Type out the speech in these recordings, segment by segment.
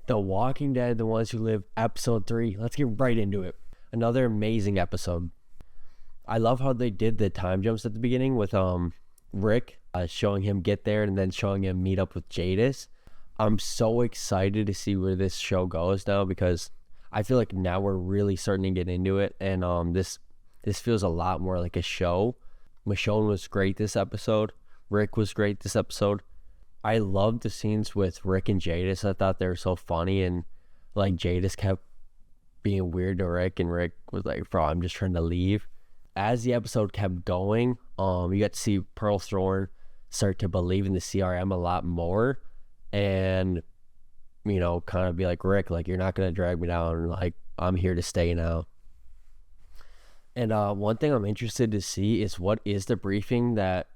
The Walking Dead, The Ones Who Live, episode 3. Let's get right into it. Another amazing episode. I love how they did the time jumps at the beginning with Rick showing him get there and then showing him meet up with Jadis. I'm so excited to see where this show goes now, because I feel like now we're really starting to get into it, and this feels a lot more like a show. Michonne was great this episode. Rick was great this episode. I loved the scenes with Rick and Jadis. I thought they were so funny, and like Jadis kept being weird to Rick, and Rick was like, bro, I'm just trying to leave. As the episode kept going, you got to see Pearl Thorne start to believe in the CRM a lot more, and you know, kind of be like, Rick, like, you're not gonna drag me down, like, I'm here to stay now. And one thing I'm interested to see is what is the briefing that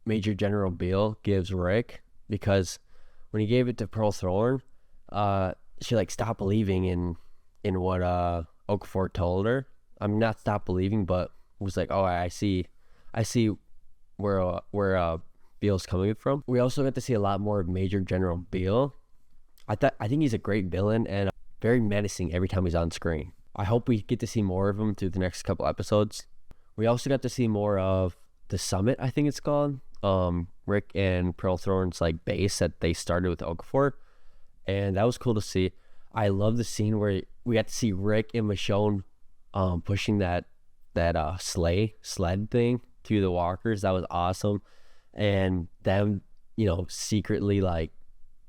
Major General Beale gives Rick, because when he gave it to Pearl Thorne, she like stopped believing in what Okafor told her. I mean, not stopped believing, but was like, oh, I see where Beale's coming from. We also got to see a lot more of Major General Beale. I think he's a great villain and very menacing every time he's on screen. I hope we get to see more of him through the next couple episodes. We also got to see more of the Summit, I think it's called. Rick and Pearl Thorne's like base that they started with Okafor, and that was cool to see. I love the scene where we got to see Rick and Michonne pushing that sled thing to the walkers. That was awesome. And them, you know, secretly like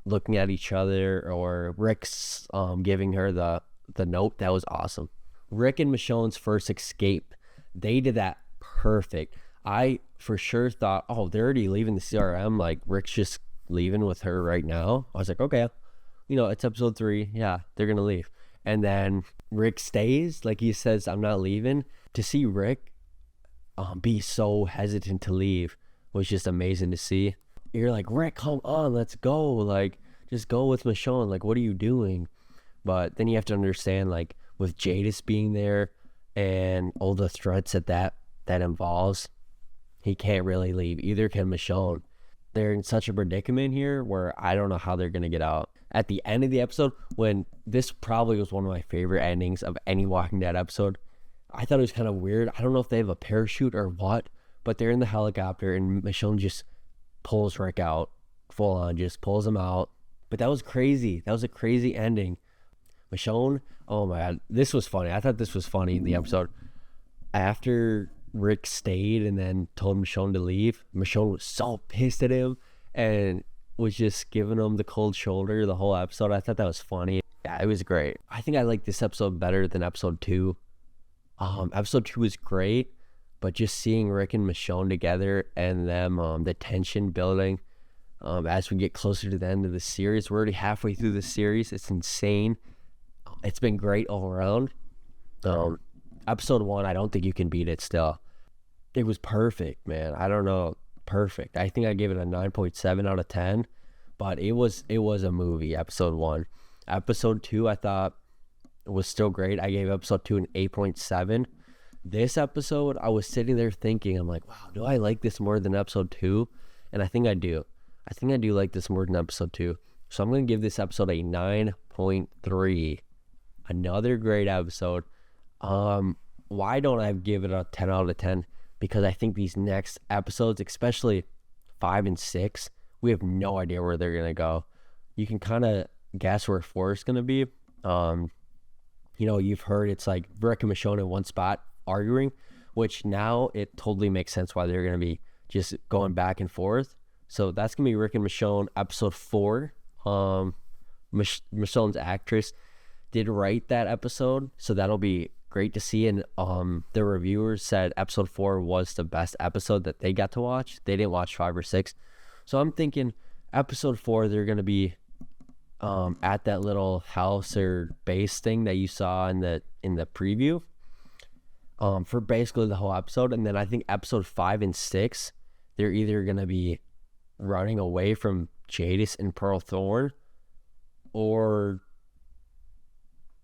looking at each other, or Rick's giving her the note. That was awesome. Rick and Michonne's first escape, they did that perfect. I for sure thought, oh, they're already leaving the CRM, like Rick's just leaving with her right now. I was like, okay, you know, it's episode 3, yeah, they're gonna leave. And then Rick stays, like he says, I'm not leaving. To see Rick be so hesitant to leave was just amazing to see. You're like, Rick, come on, let's go, like, just go with Michonne, like, what are you doing? But then you have to understand, like, with Jadis being there and all the threats that involves, he can't really leave. Either can Michonne. They're in such a predicament here where I don't know how they're going to get out. At the end of the episode, when this probably was one of my favorite endings of any Walking Dead episode, I thought it was kind of weird. I don't know if they have a parachute or what, but they're in the helicopter and Michonne just pulls Rick out, full on, just pulls him out. But that was crazy. That was a crazy ending. Michonne, oh my God, this was funny. I thought this was funny in the episode. After Rick stayed and then told Michonne to leave, Michonne was so pissed at him and was just giving him the cold shoulder the whole episode. I thought that was funny. Yeah, it was great. I think I like this episode better than episode 2. Episode 2 was great, but just seeing Rick and Michonne together and them, the tension building as we get closer to the end of the series. We're already halfway through the series. It's insane. It's been great all around. Episode 1, I don't think you can beat it still. It was perfect, man. I don't know. Perfect. I think I gave it a 9.7 out of 10, but it was a movie, episode 1. Episode 2, I thought was still great. I gave episode 2 an 8.7. This episode, I was sitting there thinking, I'm like, wow, do I like this more than episode 2? And I think I do. I think I do like this more than episode 2. So I'm going to give this episode a 9.3. Another great episode. Why don't I give it a 10 out of 10? Because I think these next episodes, especially 5 and 6, we have no idea where they're going to go. You can kind of guess where 4 is going to be. You know, you've heard it's like Rick and Michonne in one spot arguing, which now it totally makes sense why they're going to be just going back and forth. So that's going to be Rick and Michonne, episode 4. Michonne's actress did write that episode, so that'll be great to see. And the reviewers said episode 4 was the best episode that they got to watch. They didn't watch 5 or 6. So I'm thinking episode 4, they're going to be at that little house or base thing that you saw in the preview for basically the whole episode. And then I think episode 5 and 6, they're either going to be running away from Jadis and Pearl Thorne, or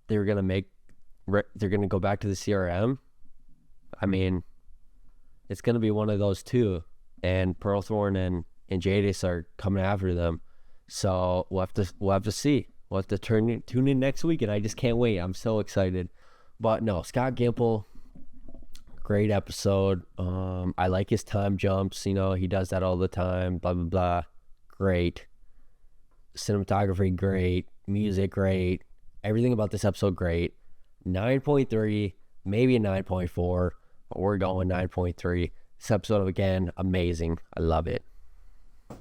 they're going to go back to the CRM. I mean, it's going to be one of those two, and Pearl Thorne and Jadis are coming after them. So we'll have to see. We'll have to tune in next week, and I just can't wait. I'm so excited. But no, Scott Gimple, great episode. I like his time jumps. You know, he does that all the time. Blah blah blah. Great. Cinematography, great. Music, great. Everything about this episode, great. 9.3, maybe a 9.4, but we're going 9.3. This episode, again, amazing. I love it.